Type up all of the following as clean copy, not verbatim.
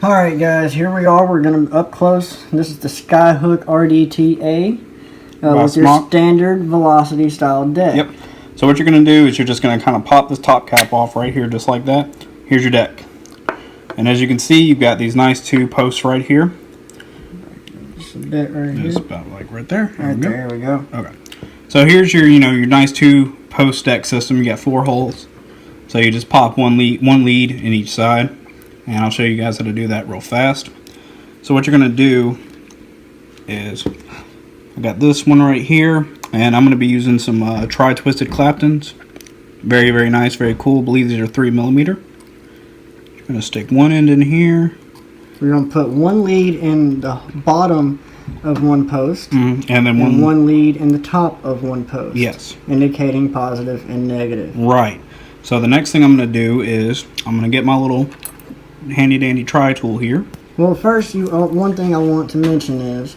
Alright guys, here we are. We're going to up close. This is the Skyhook RDTA with your standard velocity style deck. Yep. So what you're going to do is you're just going to kind of pop this top cap off right here just like that. Here's your deck. And as you can see, you've got these nice two posts right here. Just a bit right here. Just about like right there. Right there, here we go. Okay. So here's your, your nice two post deck system. You got 4 holes. So you just pop one lead in each side. And I'll show you guys how to do that real fast. So what you're going to do is, I got this one right here, and I'm going to be using some tri-twisted Claptons. Very, very nice, very cool. I believe these are 3mm. You're going to stick one end in here. We're going to put one lead in the bottom of one post, and then one lead in the top of one post. Yes. Indicating positive and negative. Right. So the next thing I'm going to do is, I'm going to get my little handy dandy tri tool here. Well, first, one thing I want to mention is,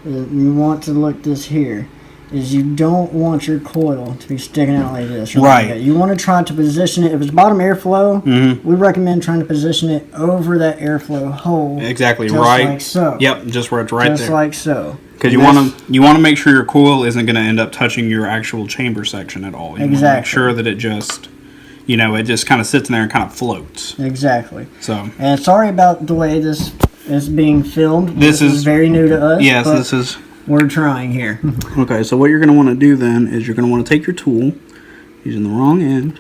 you want to look this here. Is you don't want your coil to be sticking out like this. Right. Like you want to try to position it. If it's bottom airflow, we recommend trying to position it over that airflow hole. Exactly. Just right. like so. Yep. Just where it's right just there. Just like so. Because you want to make sure your coil isn't going to end up touching your actual chamber section at all. You want to make sure that it just, it just kind of sits in there and kind of floats. Exactly. So. And sorry about the way this is being filmed. This is very new to us. Yes, this is. We're trying here. Okay, so what you're going to want to do then is you're going to want to take your tool, using the wrong end,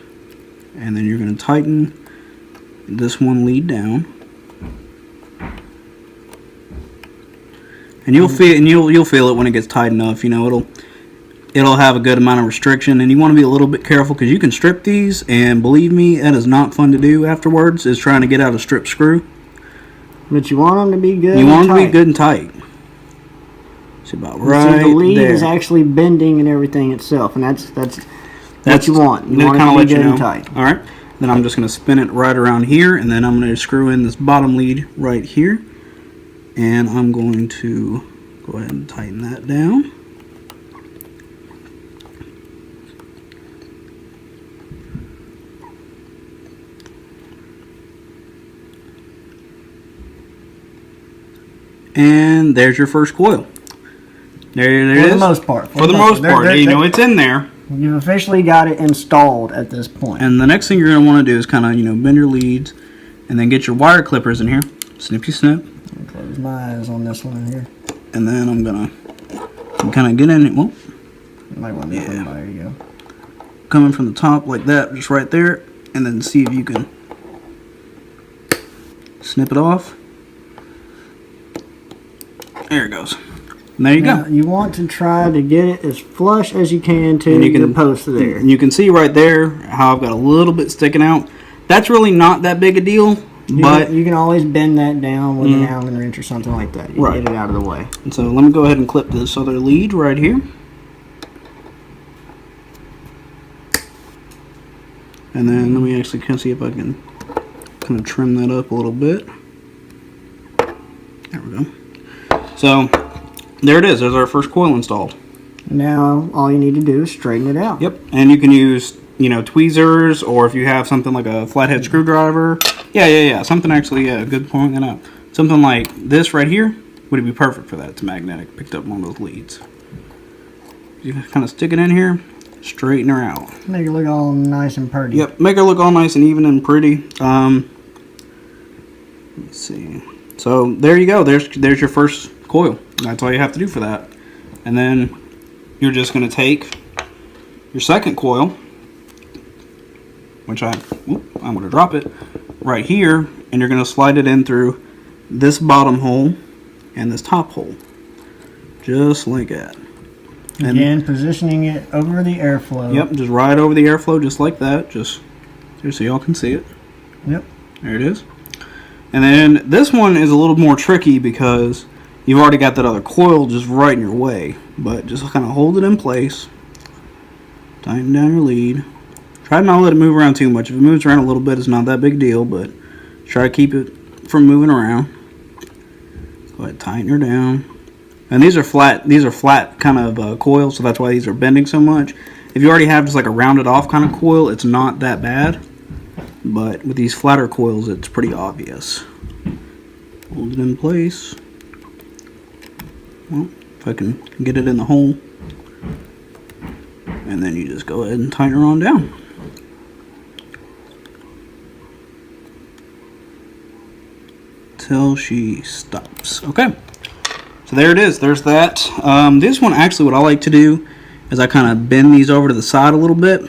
and then you're going to tighten this one lead down. And you'll feel it when it gets tight enough. It'll have a good amount of restriction, and you want to be a little bit careful because you can strip these, and believe me, that is not fun to do afterwards. Is trying to get out a strip screw. But you want them to be good. You want them to be good and tight. See about right the lead there. is actually bending and everything itself, and that's what you want. You want kind of it to be let good you and tight. All right. Then I'm just going to spin it right around here, and then I'm going to screw in this bottom lead right here, and I'm going to go ahead and tighten that down. And there's your first coil. There it is. For the most part. For the most part. It's in there. You've officially got it installed at this point. And the next thing you're going to want to do is kind of, bend your leads and then get your wire clippers in here. Snippy snip. I'll close my eyes on this one here. And then I'm going to kind of get in it. Well, you might want to come by. There you go. Coming from the top like that, just right there. And then see if you can snip it off. There it goes. And there you go. You want to try to get it as flush as you can to your post there. You can see right there how I've got a little bit sticking out. That's really not that big a deal, but you can always bend that down with an Allen wrench or something like that. You get it out of the way. And so let me go ahead and clip this other lead right here. And then let me actually kind of see if I can kind of trim that up a little bit. There we go. So, there it is. There's our first coil installed. Now, all you need to do is straighten it out. Yep. And you can use, tweezers, or if you have something like a flathead screwdriver. Yeah. Something actually, good point that out. Something like this right here would be perfect for that. It's magnetic. Picked up one of those leads. You kind of stick it in here, straighten her out. Make it look all nice and pretty. Yep. Make her look all nice and even and pretty. Let's see. So, there you go. There's your first coil. That's all you have to do for that. And then you're just going to take your second coil, which I'm going to drop it right here, and you're going to slide it in through this bottom hole and this top hole, just like that. And again, positioning it over the airflow. Yep, just right over the airflow, just like that. Just so y'all can see it. Yep. There it is. And then this one is a little more tricky because you've already got that other coil just right in your way. But just kind of hold it in place. Tighten down your lead. Try not to let it move around too much. If it moves around a little bit, it's not that big a deal. But try to keep it from moving around. Go ahead, tighten her down. And these are flat kind of coils, so that's why these are bending so much. If you already have just like a rounded off kind of coil, it's not that bad. But with these flatter coils, it's pretty obvious. Hold it in place. Well, if I can get it in the hole. And then you just go ahead and tighten her on down. Till she stops. Okay. So there it is. There's that. This one, actually, what I like to do is I kind of bend these over to the side a little bit.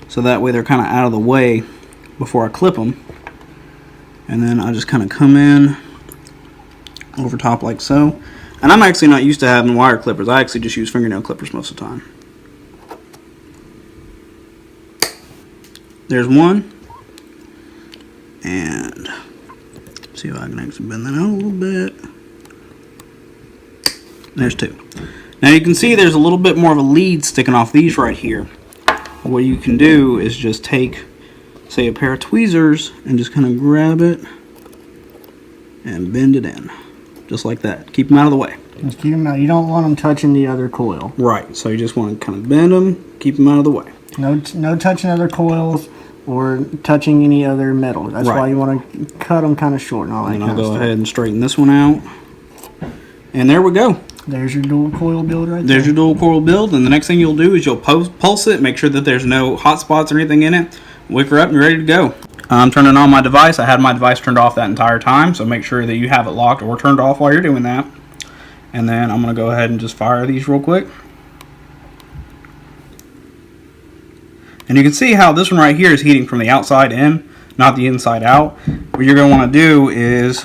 So that way they're kind of out of the way before I clip them. And then I just kind of come in over top like so. And I'm actually not used to having wire clippers. I actually just use fingernail clippers most of the time. There's one. And see if I can actually bend that out a little bit. There's two. Now you can see there's a little bit more of a lead sticking off these right here. What you can do is just take, say, a pair of tweezers and just kind of grab it and bend it in. Just like that. Keep them out of the way. Just keep them out. You don't want them touching the other coil. Right. So you just want to kind of bend them, keep them out of the way. No touching other coils or touching any other metal. That's Right. why you want to cut them kind of short and all that And kind I'll of go stuff. ahead and straighten this one out. And there we go. There's your dual coil build right there. There's your dual coil build, and the next thing you'll do is you'll pulse it, make sure that there's no hot spots or anything in it. Wick her up and you're ready to go. I'm turning on my device. I had my device turned off that entire time, so make sure that you have it locked or turned off while you're doing that. And then I'm going to go ahead and just fire these real quick. And you can see how this one right here is heating from the outside in, not the inside out. What you're going to want to do is,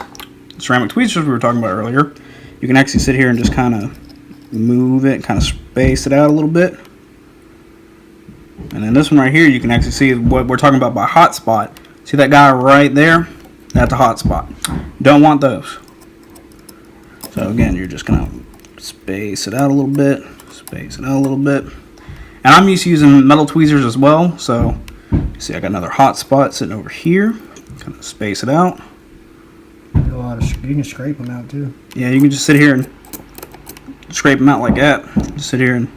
ceramic tweezers we were talking about earlier, you can actually sit here and just kind of move it, kind of space it out a little bit. And then this one right here, you can actually see what we're talking about by hot spot. See that guy right there? That's a hot spot. Don't want those. So again, you're just going to space it out a little bit, space it out a little bit. And I'm used to using metal tweezers as well. So see, I got another hot spot sitting over here. Kind of space it out. You can scrape them out too. Yeah, you can just sit here and scrape them out like that. Just sit here and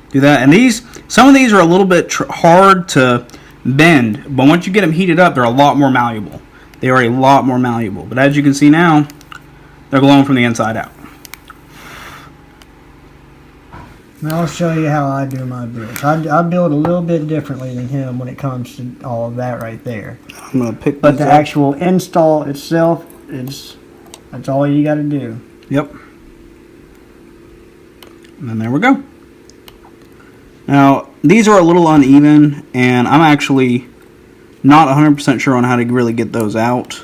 do that. And some of these are a little bit hard to bend, but once you get them heated up, they're a lot more malleable. They are a lot more malleable. But as you can see now, they're glowing from the inside out. Now I'll show you how I do my builds. I build a little bit differently than him when it comes to all of that right there. I'm gonna pick. But the actual install itself that's all you got to do. Yep. And then there we go. Now these are a little uneven, and I'm actually not 100% sure on how to really get those out.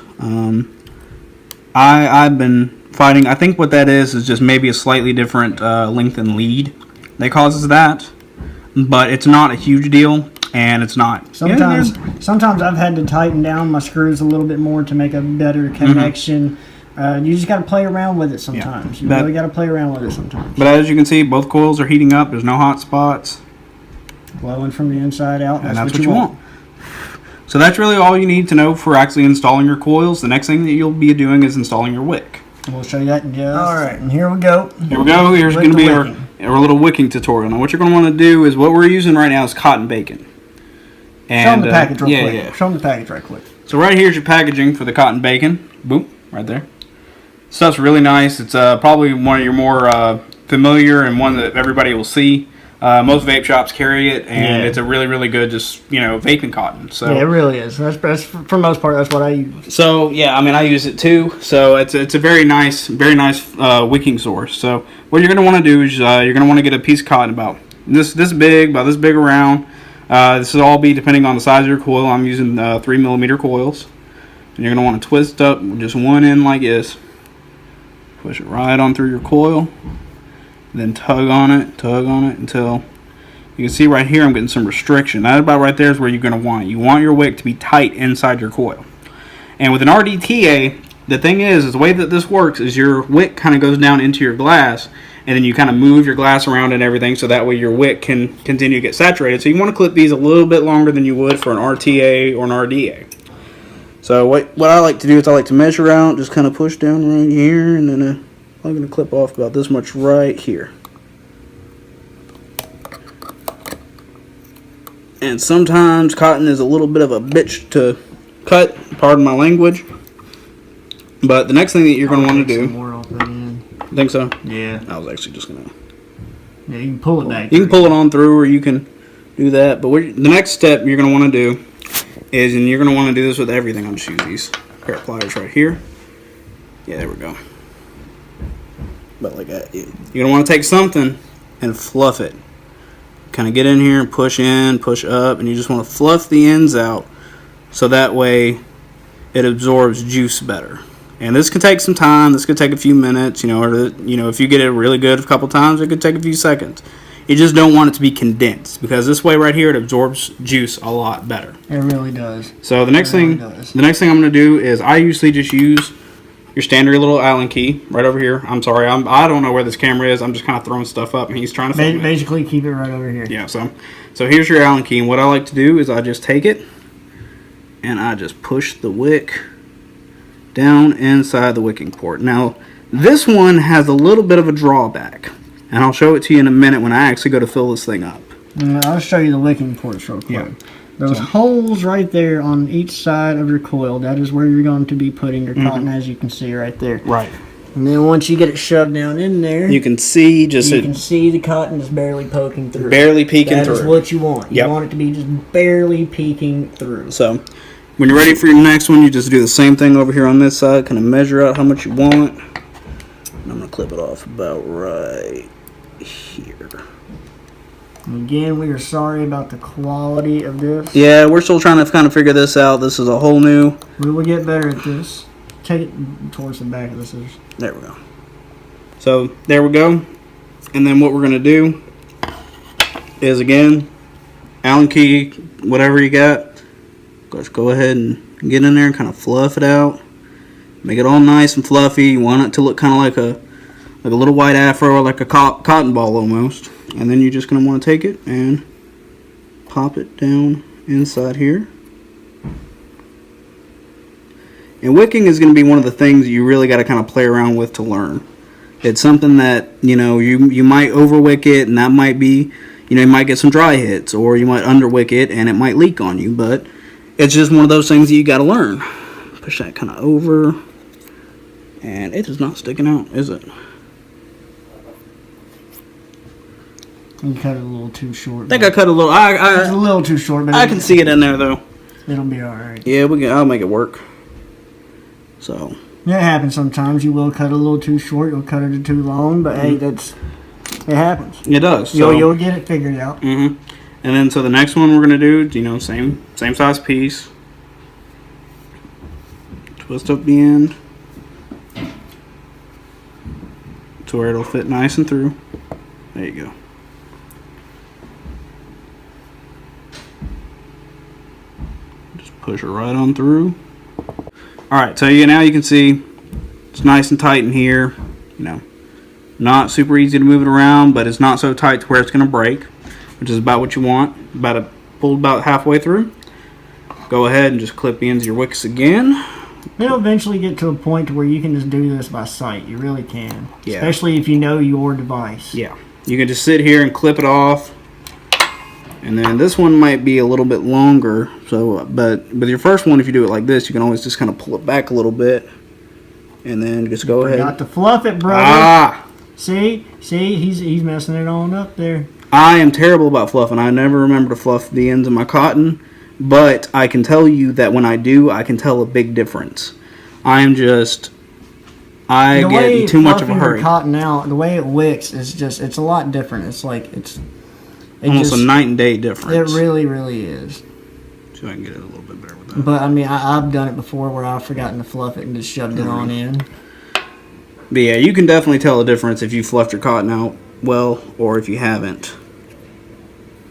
I've been fighting. I think what that is just maybe a slightly different length and lead that causes that, but it's not a huge deal, and it's not. Sometimes I've had to tighten down my screws a little bit more to make a better connection. You just got to play around with it sometimes. You really got to play around with it sometimes. But as you can see, both coils are heating up. There's no hot spots. Glowing from the inside out. And that's what you want. So that's really all you need to know for actually installing your coils. The next thing that you'll be doing is installing your wick. And we'll show you that in just. All right, and here we go. Here we go. Here's going to be our little wicking tutorial. Now what you're going to want to do is, what we're using right now is cotton bacon. And, show them the package real quick. Yeah. Show them the package right quick. So right here's your packaging for the cotton bacon. Boom, right there. Stuff's really nice. It's probably one of your more familiar and one that everybody will see. Most vape shops carry it, and it's a really, really good, just vaping cotton. So yeah, it really is. That's for the most part. That's what I use. So yeah, I mean, I use it too. So it's a very nice wicking source. So what you're gonna want to do is you're gonna want to get a piece of cotton about this big, about this big around. This will all be depending on the size of your coil. I'm using 3mm coils, and you're gonna want to twist up just one end like this. Push it right on through your coil. Then tug on it until you can see right here I'm getting some restriction. That about right there is where you're going to want it. You want your wick to be tight inside your coil. And with an RDTA, the thing is the way that this works is your wick kind of goes down into your glass, and then you kind of move your glass around and everything, so that way your wick can continue to get saturated. So you want to clip these a little bit longer than you would for an RTA or an RDA. So what I like to do is I like to measure out, just kind of push down right here, and then I'm going to clip off about this much right here. And sometimes cotton is a little bit of a bitch to cut, pardon my language. But the next thing that you're going to want to Some do, more off that end. think so? Yeah. I was actually just going to. Yeah, you can pull it back. You can pull it on through, or you can do that. But the next step you're going to want to do is, and you're going to want to do this with everything. I'll just use these pair of pliers right here. Yeah, there we go. But like that, you're going to want to take something and fluff it. Kind of get in here and push in, push up, and you just want to fluff the ends out so that way it absorbs juice better. And this could take some time. This could take a few minutes, or if you get it really good a couple times, it could take a few seconds. You just don't want it to be condensed, because this way right here it absorbs juice a lot better. It really does. So the next thing I'm going to do is I usually just use your standard little Allen key right over here. I'm sorry, I don't know where this camera is. I'm just kind of throwing stuff up, and he's trying to film it. Basically, keep it right over here. Yeah. So here's your Allen key, and what I like to do is I just take it and I just push the wick down inside the wicking port. Now, this one has a little bit of a drawback, and I'll show it to you in a minute when I actually go to fill this thing up. I'll show you the wicking ports real quick. Yeah. Those holes right there on each side of your coil, that is where you're going to be putting your cotton, as you can see right there. Right. And then once you get it shoved down in there, You can see can see the cotton is barely poking through. barely peeking That through. is what you want. You Yep. want it to be just barely peeking through. So, when you're ready for your next one, you just do the same thing over here on this side. Kind of measure out how much you want. And I'm going to clip it off about right here. And again, we are sorry about the quality of this. Yeah, we're still trying to kind of figure this out. This is a whole new... We will get better at this. Take it towards the back of the scissors. There we go. So, there we go. And then what we're going to do is, again, Allen key, whatever you got, just go ahead and get in there and kind of fluff it out. Make it all nice and fluffy. You want it to look kind of like a little white afro, or like a cotton ball almost. And then you're just going to want to take it and pop it down inside here. And wicking is going to be one of the things you really got to kind of play around with to learn. It's something that, you might overwick it, and that might be, you might get some dry hits, or you might underwick it and it might leak on you. But it's just one of those things that you got to learn. Push that kind of over. And it is not sticking out, is it? You cut it a little too short. I think I cut a little. It's a little too short, but I can see it in there though. It'll be all right. Yeah, I'll make it work. So. Yeah, it happens sometimes. You will cut a little too short. You'll cut it too long, but hey, it happens. It does. So. You'll get it figured out. Mm-hmm. And then so the next one we're gonna do, same size piece. Twist up the end to where it'll fit nice and through. There you go. Just push it right on through. Alright, so now you can see it's nice and tight in here. Not super easy to move it around, but it's not so tight to where it's going to break, which is about what you want. Pulled about halfway through. Go ahead and just clip the ends of your wicks again. It'll eventually get to a point where you can just do this by sight. You really can. Yeah. Especially if you know your device. Yeah. You can just sit here and clip it off. And then this one might be a little bit longer. But with your first one, if you do it like this, you can always just kind of pull it back a little bit. And then just go ahead. Got to fluff it, brother. Ah! See, he's messing it on up there. I am terrible about fluffing. I never remember to fluff the ends of my cotton. But I can tell you that when I do, I can tell a big difference. I get in too much of a hurry. The cotton out, the way it wicks is it's a lot different. It's like it's almost a night and day difference. It really, really is. So I can get it a little bit better with that. But I mean, I've done it before where I've forgotten to fluff it and just shoved it on in. But yeah, you can definitely tell a difference if you fluffed your cotton out well or if you haven't.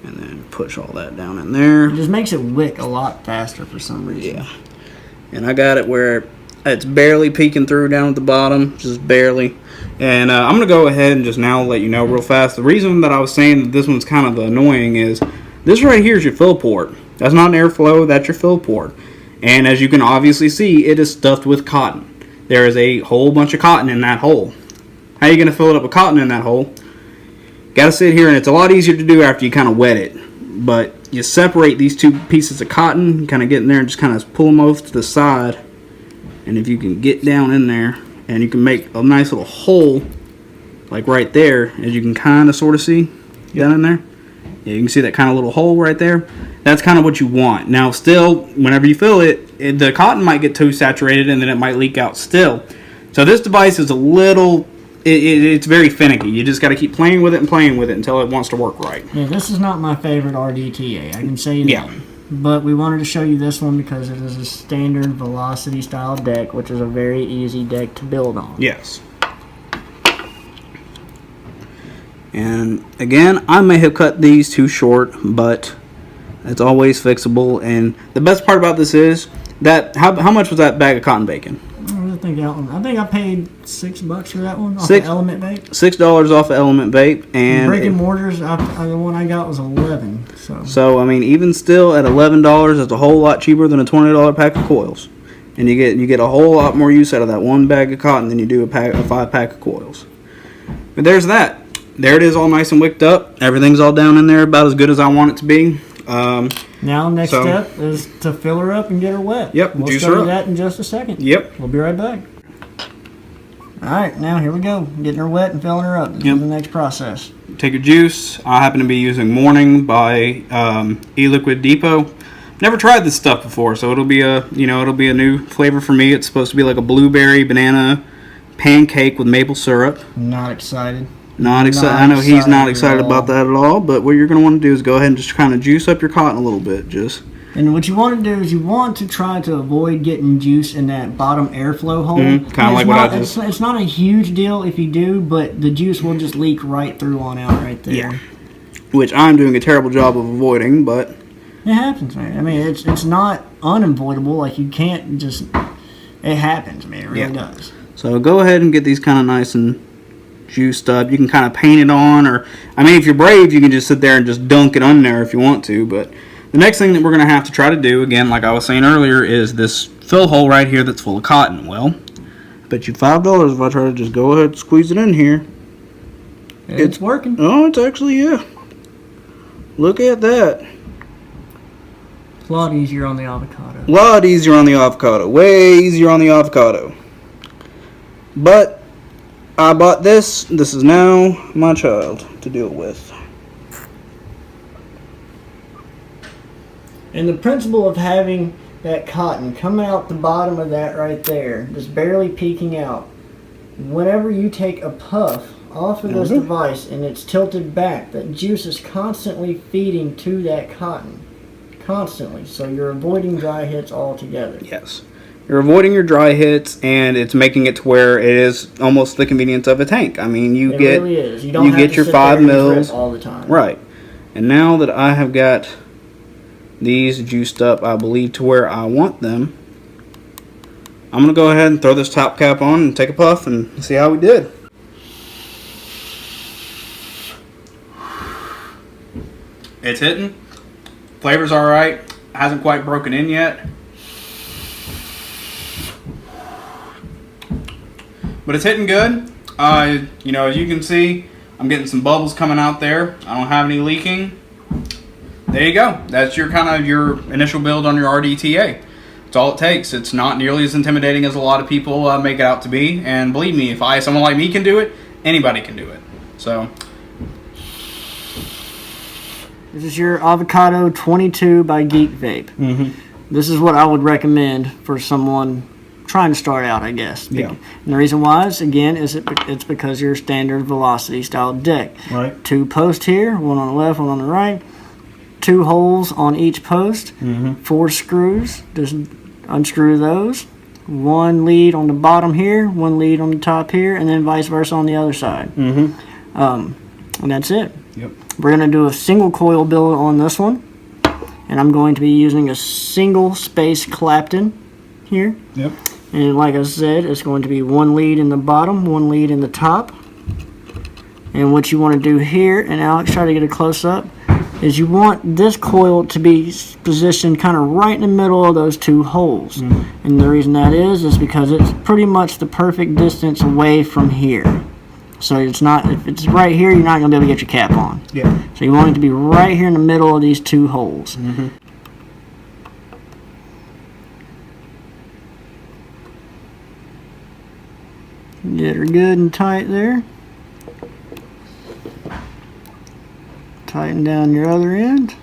And then push all that down in there. It just makes it wick a lot faster for some reason. Yeah. And I got it where it's barely peeking through down at the bottom, just barely. And I'm going to go ahead and just now let you know real fast. The reason that I was saying that this one's kind of annoying is this right here is your fill port. That's not an airflow, that's your fill port. And as you can obviously see, it is stuffed with cotton. There is a whole bunch of cotton in that hole. How are you going to fill it up with cotton in that hole? Got to sit here, and it's a lot easier to do after you kind of wet it. But you separate these two pieces of cotton, kind of get in there and just kind of pull them off to the side. And if you can get down in there, and you can make a nice little hole, like right there, as you can kind of sort of see down in there. Yeah, you can see that kind of little hole right there. That's kind of what you want. Now, still, whenever you fill it, the cotton might get too saturated, and then it might leak out still. So this device is a little, it's very finicky. You just got to keep playing with it and playing with it until it wants to work right. Yeah, this is not my favorite RDTA. I can say that. Yeah. But we wanted to show you this one because it is a standard velocity style deck, which is a very easy deck to build on. Yes. And again, I may have cut these too short, but it's always fixable. And the best part about this is that how much was that bag of cotton bacon? I think I paid $6 for that one off Six- of Element Vape. $6 off of Element Vape, and Brick and Mortars, the one I got was $11. So I mean, even still at $11, it's a whole lot cheaper than a $20 pack of coils, and you get a whole lot more use out of that one bag of cotton than you do a 5-pack of coils. But there's that. There it is, all nice and wicked up. Everything's all down in there, about as good as I want it to be. Now, next step is to fill her up and get her wet. Yep, we'll juice show her you up. that in just a second. Yep. We'll be right back. All right, now here we go. Getting her wet and filling her up. This is the next process. Take your juice. I happen to be using Morning by E-Liquid Depot. Never tried this stuff before, so it'll be a new flavor for me. It's supposed to be like a blueberry banana pancake with maple syrup. Not excited. Not excited. I know he's not excited about that at all. But what you're going to want to do is go ahead and just kind of juice up your cotton a little bit. And what you want to do is you want to try to avoid getting juice in that bottom airflow hole. Kind of like what I just... It's not a huge deal if you do, but the juice will just leak right through on out right there. Yeah. Which I'm doing a terrible job of avoiding, but... It happens, man. I mean, it's not unavoidable. Like, you can't just... It happens, man. It really does. So go ahead and get these kind of nice and juiced up. You can kind of paint it on, or... I mean, if you're brave, you can just sit there and just dunk it on there if you want to, but... The next thing that we're going to have to try to do, again, like I was saying earlier, is this fill hole right here that's full of cotton. Well, I bet you $5 if I try to just go ahead and squeeze it in here. It's working. Oh, it's actually, yeah. Look at that. It's a lot easier on the avocado. A lot easier on the avocado. Way easier on the avocado. But I bought this. This is now my child to deal with. And the principle of having that cotton coming out the bottom of that right there, just barely peeking out, whenever you take a puff off of this device and it's tilted back, that juice is constantly feeding to that cotton. Constantly. So you're avoiding dry hits altogether. Yes. You're avoiding your dry hits, and it's making it to where it is almost the convenience of a tank. I mean, It really is. You don't you have get to your sit 5 there and mils drip all the time. Right. And now that I have got these juiced up, I believe, to where I want them, I'm going to go ahead and throw this top cap on and take a puff and see how we did. It's hitting. Flavor's alright. Hasn't quite broken in yet. But it's hitting good. As you can see, I'm getting some bubbles coming out there. I don't have any leaking. There you go. That's your initial build on your RDTA. That's all it takes. It's not nearly as intimidating as a lot of people make it out to be. And believe me, if someone like me can do it, anybody can do it. So, this is your Avocado 22 by Geek Vape. Mm-hmm. This is what I would recommend for someone trying to start out, I guess. Yeah. And the reason why is, again, it's because you're a standard velocity style deck. Right. 2 posts here, one on the left, one on the right. 2 holes on each post. 4 screws. Just unscrew those. 1 lead on the bottom here, 1 lead on the top here, and then vice versa on the other side. And that's it. Yep. We're going to do a single coil build on this one. And I'm going to be using a single space Clapton here. Yep. And like I said, it's going to be 1 lead in the bottom, 1 lead in the top. And what you want to do here, and Alex, try to get a close up, is you want this coil to be positioned kind of right in the middle of those 2 holes. And the reason that is because it's pretty much the perfect distance away from here. So it's not, if it's right here, you're not going to be able to get your cap on. Yeah. So you want it to be right here in the middle of these 2 holes. Get her good and tight there. Tighten down your other end.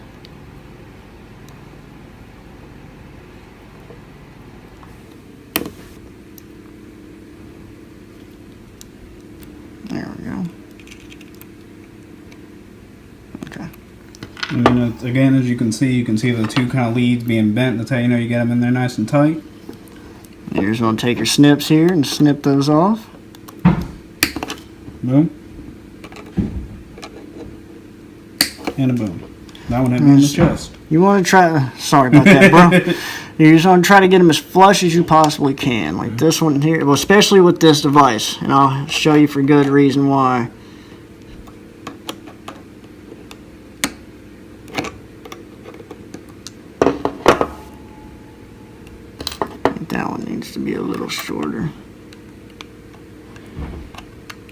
There we go. Okay. And then again, as you can see the two kind of leads being bent. That's how you know you get them in there nice and tight. You're just going to take your snips here and snip those off. Boom. And a boom. That one hit me in the chest. You want to try, sorry about that, bro. You just want to try to get them as flush as you possibly can. Like this one here, well, especially with this device. And I'll show you for good reason why. That one needs to be a little shorter.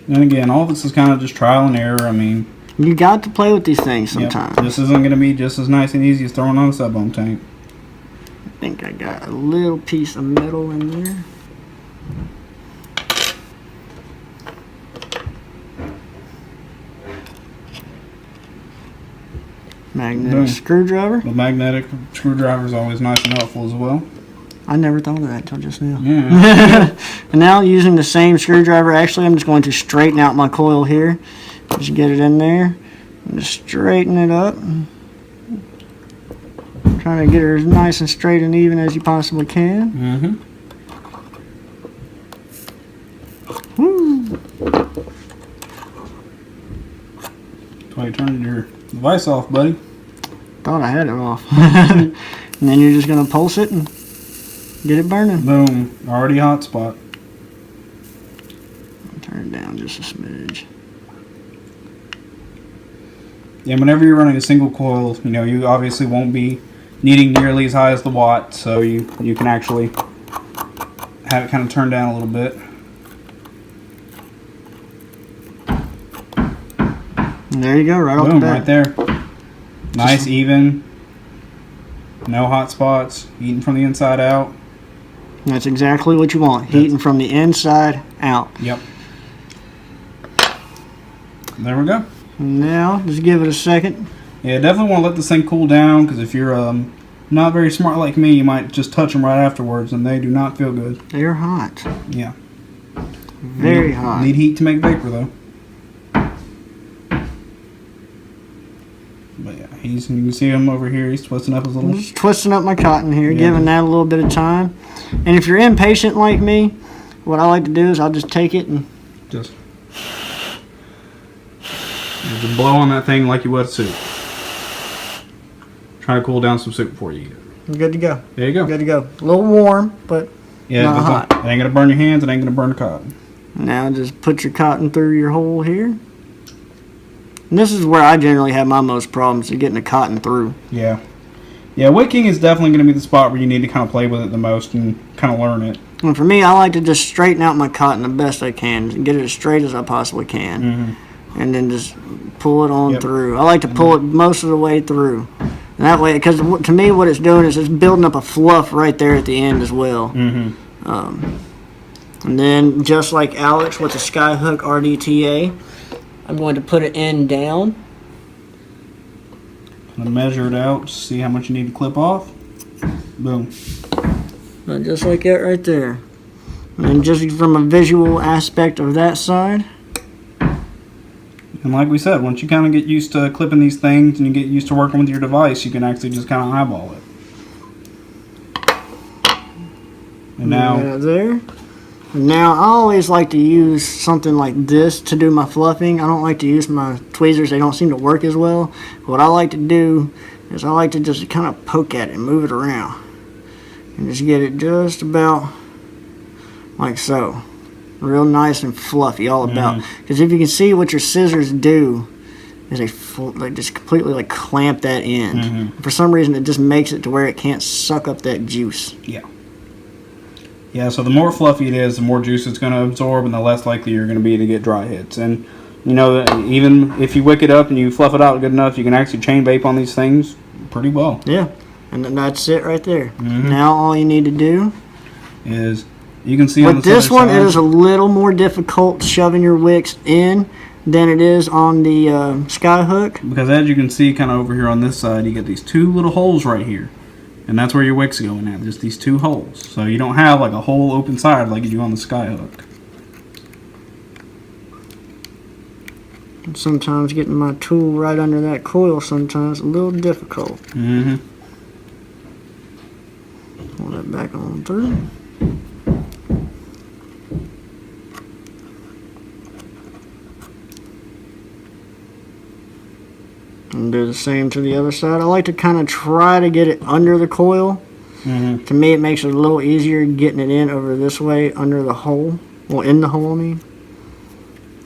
And again, all this is kind of just trial and error. I mean, You got to play with these things yep, sometimes. this isn't going to be just as nice and easy as throwing on a sub-ohm tank. I think I got a little piece of metal in there. Magnetic Boom. screwdriver. The magnetic screwdriver is always nice and helpful as well. I never thought of that until just now. Yeah. And now using the same screwdriver, actually I'm just going to straighten out my coil here. Just get it in there and just straighten it up. Trying to get her as nice and straight and even as you possibly can. Mm-hmm. Woo. That's why you turned your device off, buddy. Thought I had it off. And then you're just going to pulse it and get it burning. Boom. Already hot spot. Turn it down just a smidge. Yeah, whenever you're running a single coil, you know, you obviously won't be needing nearly as high as the watt, so you can actually have it kind of turned down a little bit. And there you go, right off the Boom, bat. right there. Nice, even. No hot spots. Eating from the inside out. That's exactly what you want. Heating from the inside out. Yep. There we go. Now, just give it a second. Yeah, definitely want to let this thing cool down, because if you're not very smart like me, you might just touch them right afterwards, and they do not feel good. They're hot. Yeah. Very hot. Need heat to make vapor, though. But yeah, you can see him over here. He's twisting up his little... Just twisting up my cotton here, Yeah. giving that a little bit of time. And if you're impatient like me, what I like to do is I'll just take it and Just blow on that thing like you would soup. Try to cool down some soup before you eat it. I'm good to go. There you go. Good to go. A little warm, but Yeah, not but hot. it ain't gonna burn your hands. It ain't gonna burn the cotton. Now just put your cotton through your hole here. And this is where I generally have my most problems, is getting the cotton through. Yeah. Yeah, wicking is definitely going to be the spot where you need to kind of play with it the most and kind of learn it. And for me, I like to just straighten out my cotton the best I can and get it as straight as I possibly can. Mm-hmm. And then just pull it on Yep. through. I like to pull it most of the way through. And that way, because to me what it's doing is it's building up a fluff right there at the end as well. Mm-hmm. And then, just like Alex with the Skyhook RDTA, I'm going to put it end down. And measure it out, see how much you need to clip off. Boom. And just like that right there. And just from a visual aspect of that side. And like we said, once you kind of get used to clipping these things and you get used to working with your device, you can actually just kind of eyeball it. And now, There. Now, I always like to use something like this to do my fluffing. I don't like to use my tweezers. They don't seem to work as well. What I like to do is I like to just kind of poke at it and move it around. And just get it just about like so. Real nice and fluffy all about. Because if you can see what your scissors do is they just completely like clamp that end. For some reason, it just makes it to where it can't suck up that juice. yeah. Yeah, so the more fluffy it is, the more juice it's going to absorb, and the less likely you're going to be to get dry hits. And you know that even if you wick it up and you fluff it out good enough, you can actually chain vape on these things pretty well. Yeah, and then that's it right there. Now all you need to do Is You can see on With this this other one, side, it is a little more difficult shoving your wicks in than it is on the Skyhook. because as you can see kind of over here on this side, you get these two little holes right here. And that's where your wick's going at, just these two holes. So you don't have like a whole open side like you do on the Skyhook. And sometimes getting my tool right under that coil sometimes a little difficult. Mm-hmm. Pull that back on through. And do the same to the other side. I like to kind of try to get it under the coil. Mm-hmm. To me, it makes it a little easier getting it in over this way under the hole. Well, in the hole, I mean.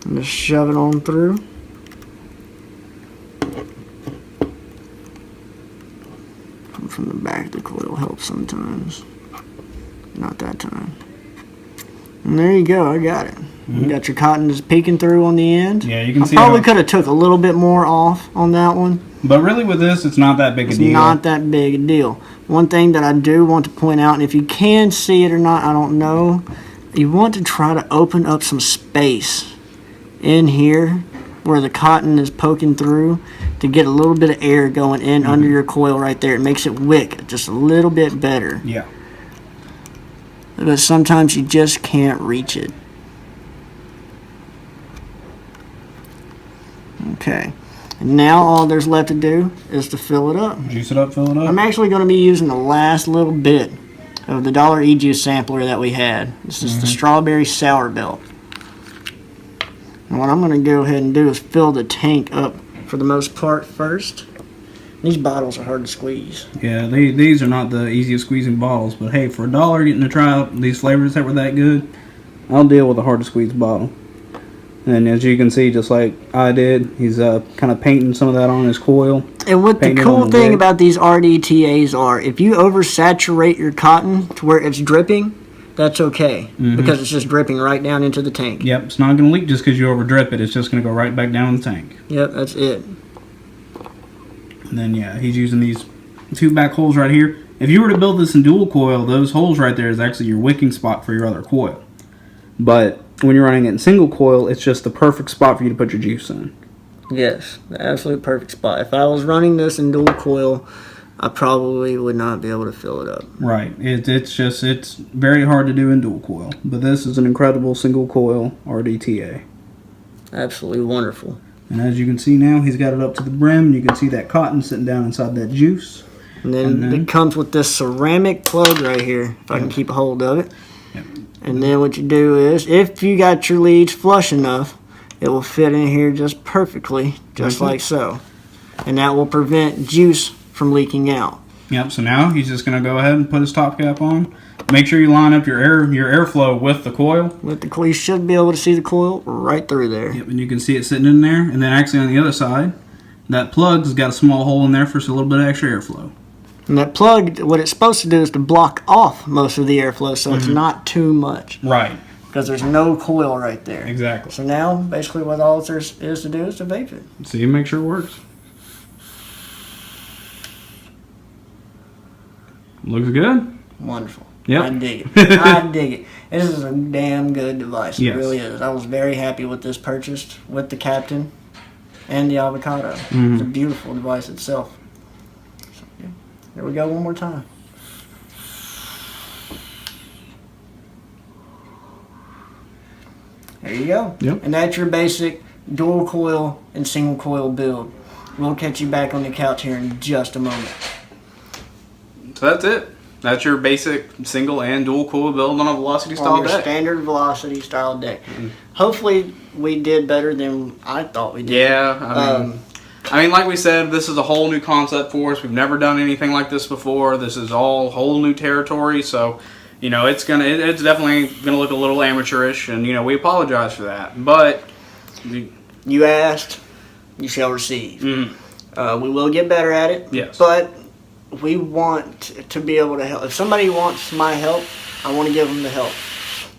And just shove it on through. From the back of the coil helps sometimes. Not that time. And there you go, I got it. You got your cotton just peeking through on the end. Yeah, you can I see probably how- could have took a little bit more off on that one. But really with this, it's not that big a It's deal. not that big a deal. One thing that I do want to point out, and if you can see it or not, I don't know, you want to try to open up some space in here where the cotton is poking through to get a little bit of air going in under your coil right there. It makes it wick just a little bit better. Yeah. But sometimes you just can't reach it. Okay. And now all there's left to do is to fill it up. Juice it up, fill it up. I'm actually going to be using the last little bit of the Dollar E-Juice sampler that we had. This is the strawberry sour belt. And what I'm going to go ahead and do is fill the tank up for the most part first. These bottles are hard to squeeze. Yeah, these are not the easiest squeezing bottles, but hey, for $1 getting to try out these flavors that were that good, I'll deal with a hard to squeeze bottle. And as you can see, just like I did, he's kind of painting some of that on his coil. And what the Painted cool on the thing wick. about these RDTAs are, if you oversaturate your cotton to where it's dripping, that's okay. Because it's just dripping right down into the tank. Yep, it's not going to leak just because you over drip it. It's just going to go right back down in the tank. Yep, that's it. And then, yeah, he's using these two back holes right here. If you were to build this in dual coil, those holes right there is actually your wicking spot for your other coil. But when you're running it in single coil, it's just the perfect spot for you to put your juice in. Yes, the absolute perfect spot. If I was running this in dual coil, I probably would not be able to fill it up. Right. It's very hard to do in dual coil. But this is an incredible single coil RDTA. Absolutely wonderful. And as you can see now, he's got it up to the brim, and you can see that cotton sitting down inside that juice. And then it comes with this ceramic plug right here, if I can keep a hold of it. Yep. And then what you do is, if you got your leads flush enough, it will fit in here just perfectly, just like so. And that will prevent juice from leaking out. Yep, so now he's just going to go ahead and put his top cap on. Make sure you line up your airflow with the coil. With the coil, you should be able to see the coil right through there. Yep, and you can see it sitting in there. And then actually on the other side, that plug's got a small hole in there for a little bit of extra airflow. And that plug, what it's supposed to do is to block off most of the airflow so it's not too much. Right. Because there's no coil right there. Exactly. So now, basically what all there is to do is to vape it. So you make sure it works. Looks good. Wonderful. Yep. I dig it. I dig it. This is a damn good device. It Yes. really is. I was very happy with this purchase with the Captain and the Avocado. Mm-hmm. It's a beautiful device itself. So, yeah. Here we go one more time. There you go. Yep. And that's your basic dual coil and single coil build. We'll catch you back on the couch here in just a moment. So that's it. That's your basic single and dual coil build on a velocity On style your deck. standard velocity style deck. Hopefully we did better than I thought we did. Yeah, I mean, like we said, this is a whole new concept for us. We've never done anything like this before. This is all whole new territory. So, you know, it's definitely gonna look a little amateurish, and you know, we apologize for that. But You asked, you shall receive. We will get better at it. Yes. But we want to be able to help. If somebody wants my help, I want to give them the help.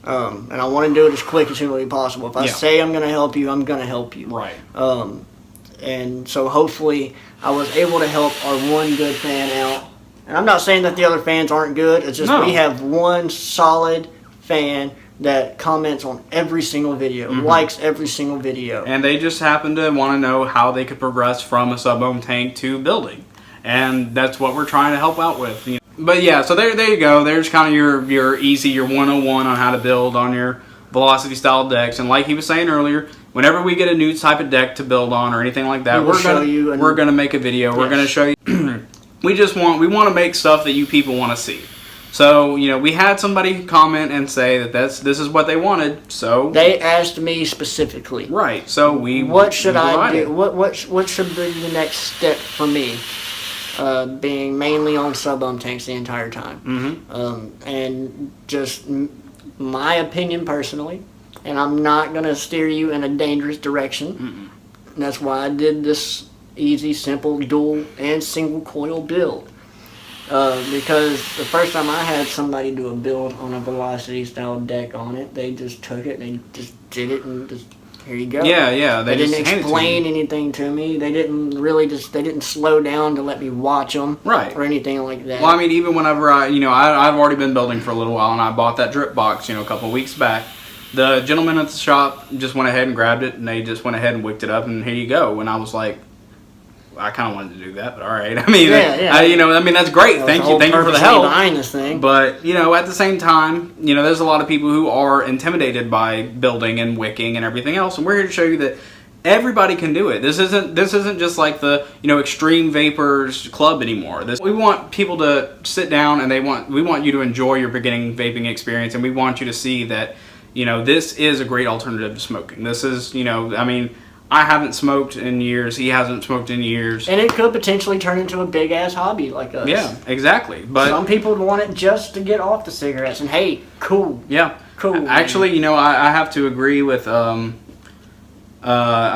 And I want to do it as quick as humanly possible. If I Yeah. say I'm going to help you, I'm going to help you. right, And so hopefully I was able to help our one good fan out. And I'm not saying that the other fans aren't good. It's just No. we have one solid fan that comments on every single video, likes every single video. And they just happen to want to know how they could progress from a sub-ohm tank to building. And that's what we're trying to help out with. You know? But yeah, so there you go. There's kind of your 101 on how to build on your Velocity style decks. And like he was saying earlier, whenever we get a new type of deck to build on or anything like that, we're gonna make a video. Yes. We're gonna show you. we want to make stuff that you people want to see. So, you know, we had somebody comment and say that this is what they wanted. So they asked me specifically. Right. So what should I do? What should be the next step for me? Being mainly on sub-ohm tanks the entire time. And just my opinion personally, and I'm not going to steer you in a dangerous direction. And that's why I did this easy, simple, dual and single coil build. Because the first time I had somebody do a build on a Velocity style deck on it, they just took it and they just did it and just, here you go. Yeah. They didn't explain anything to me. They didn't they didn't slow down to let me watch them. Right. Or anything like that. Well, I mean, even whenever I've already been building for a little while, and I bought that drip box, a couple of weeks back. The gentleman at the shop just went ahead and grabbed it, and they just went ahead and wicked it up, and here you go. And I was like, I kind of wanted to do that, but all right. I mean, that's great. Thank you for the help behind this thing. But at the same time, there's a lot of people who are intimidated by building and wicking and everything else, and we're here to show you that everybody can do it. This isn't just like the Extreme Vapors Club anymore. We want people to sit down and we want you to enjoy your beginning vaping experience, and we want you to see that this is a great alternative to smoking. This is I haven't smoked in years. He hasn't smoked in years. And it could potentially turn into a big-ass hobby like us. Yeah, exactly. But some people want it just to get off the cigarettes. And, hey, cool. Yeah. Cool. Actually, I have to agree with, I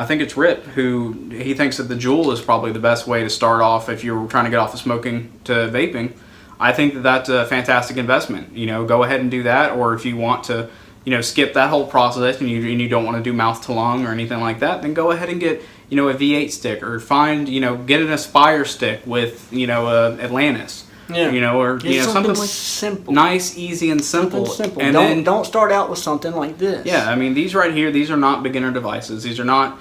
think it's Rip, who he thinks that the Juul is probably the best way to start off if you're trying to get off of smoking to vaping. I think that that's a fantastic investment. Go ahead and do that. Or if you want to skip that whole process and you don't want to do mouth to lung or anything like that, then go ahead and get, a V8 stick, or find, get an Aspire stick with, Atlantis. Yeah. Or, something like simple. Nice, easy, and simple. Simple. And don't start out with something like this. Yeah, these right here, these are not beginner devices. These are not,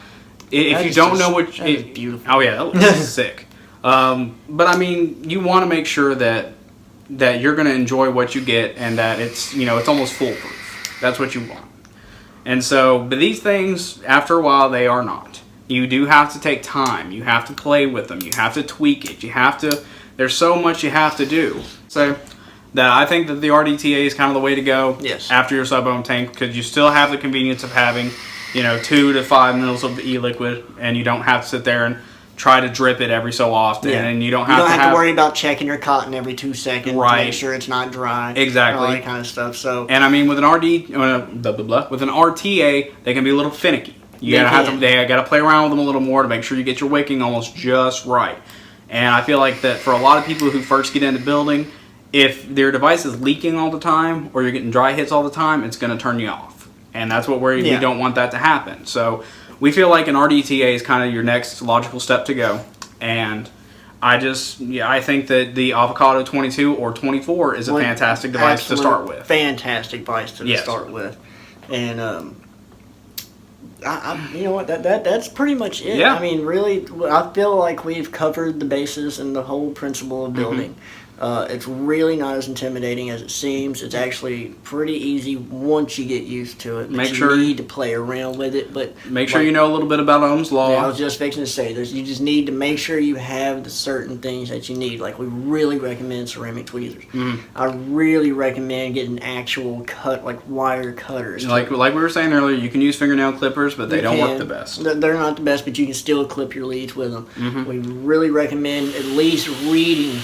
if you don't know what... That is beautiful. Oh, yeah, that looks sick. But, you want to make sure that you're going to enjoy what you get and that it's, it's almost foolproof. That's what you want. And so, but these things, after a while, they are not. You do have to take time. You have to play with them. You have to tweak it. There's so much you have to do. So, that I think that the RDTA is kind of the way to go. Yes. After your sub-ohm tank, because you still have the convenience of having, 2 to 5 mils of e-liquid, and you don't have to sit there and try to drip it every so often, and you don't have to worry about checking your cotton every 2 seconds to make sure it's not dry. Exactly. All that kind of stuff. So, and with an with an RTA, they can be a little finicky. They gotta play around with them a little more to make sure you get your wicking almost just right. And I feel like that for a lot of people who first get into building, if their device is leaking all the time or you're getting dry hits all the time, it's gonna turn you off. And that's what we don't want that to happen. So we feel like an RDTA is kind of your next logical step to go. And I think that the Avocado 22 or 24 is a fantastic device to start with. Fantastic device to start with. And you know what, that's pretty much it. Yeah. Really, I feel like we've covered the bases and the whole principle of building. It's really not as intimidating as it seems. It's actually pretty easy once you get used to it. But you need to play around with it. But make sure you know a little bit about Ohm's Law. Yeah, I was just fixing to say, you just need to make sure you have the certain things that you need. Like, we really recommend ceramic tweezers. I really recommend getting actual wire cutters. Like we were saying earlier, you can use fingernail clippers, but they don't work the best. They're not the best, but you can still clip your leads with them. We really recommend at least reading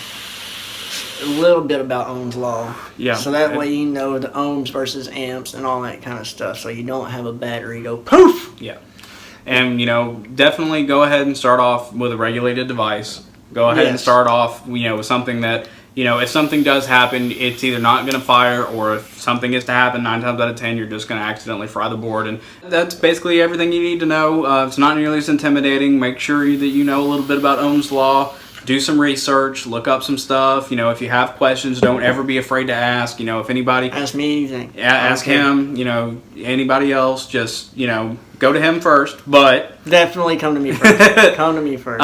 a little bit about Ohm's Law. Yeah. So that way you know the ohms versus amps and all that kind of stuff, so you don't have a battery go poof! Yeah. And, definitely go ahead and start off with a regulated device. Go ahead and start off, with something that, if something does happen, it's either not going to fire, or if something is to happen, 9 times out of 10, you're just going to accidentally fry the board. And that's basically everything you need to know. It's not nearly as intimidating. Make sure that you know a little bit about Ohm's Law. do some research, look up some stuff. If you have questions, don't ever be afraid to ask. If anybody, Ask me anything. ask him. Anybody else, just go to him first. But Definitely come to me first. Come to me first.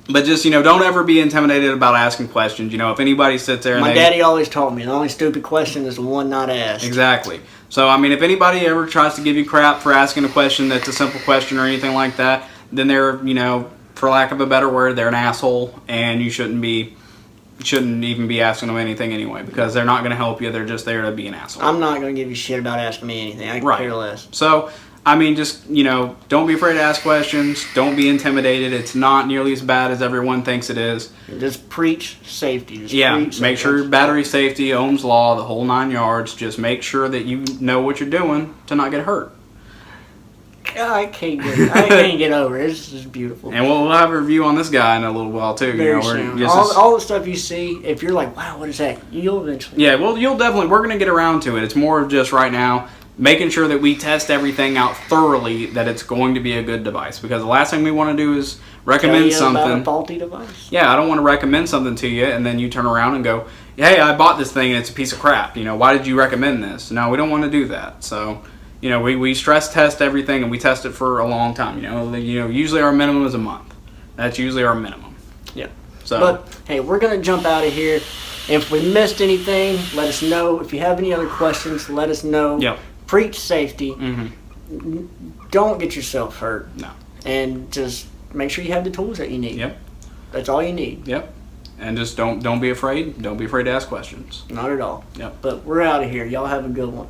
But just don't ever be intimidated about asking questions. If anybody sits there, and My daddy always told me the only stupid question is the one not asked. Exactly. So if anybody ever tries to give you crap for asking a question that's a simple question or anything like that, then they're for lack of a better word, they're an asshole, and you shouldn't even be asking them anything anyway, because they're not going to help you. They're just there to be an asshole. I'm not going to give you shit about asking me anything. I could care less. So, just, don't be afraid to ask questions. Don't be intimidated. It's not nearly as bad as everyone thinks it is. Just preach safety. Make sure battery safety, Ohm's law, the whole 9 yards. Just make sure that you know what you're doing to not get hurt. I can't get over it. It's just beautiful. And we'll have a review on this guy in a little while too. Very soon. All the stuff you see, if you're like, wow, what is that? You'll eventually. Yeah, well, you'll definitely. We're going to get around to it. It's more of just right now making sure that we test everything out thoroughly, that it's going to be a good device. Because the last thing we want to do is recommend something. About a faulty device. Yeah, I don't want to recommend something to you and then you turn around and go, "Hey, I bought this thing and it's a piece of crap. Why did you recommend this?" No, we don't want to do that. So. We stress test everything, and we test it for a long time. Usually our minimum is a month. That's usually our minimum. Yeah. So, but hey, we're gonna jump out of here. If we missed anything, let us know. If you have any other questions, let us know. Yep. Preach safety. Mm-hmm. Don't get yourself hurt. No. And just make sure you have the tools that you need. Yep. That's all you need. Yep. And just don't be afraid. Don't be afraid to ask questions. Not at all. Yep. But we're out of here. Y'all have a good one.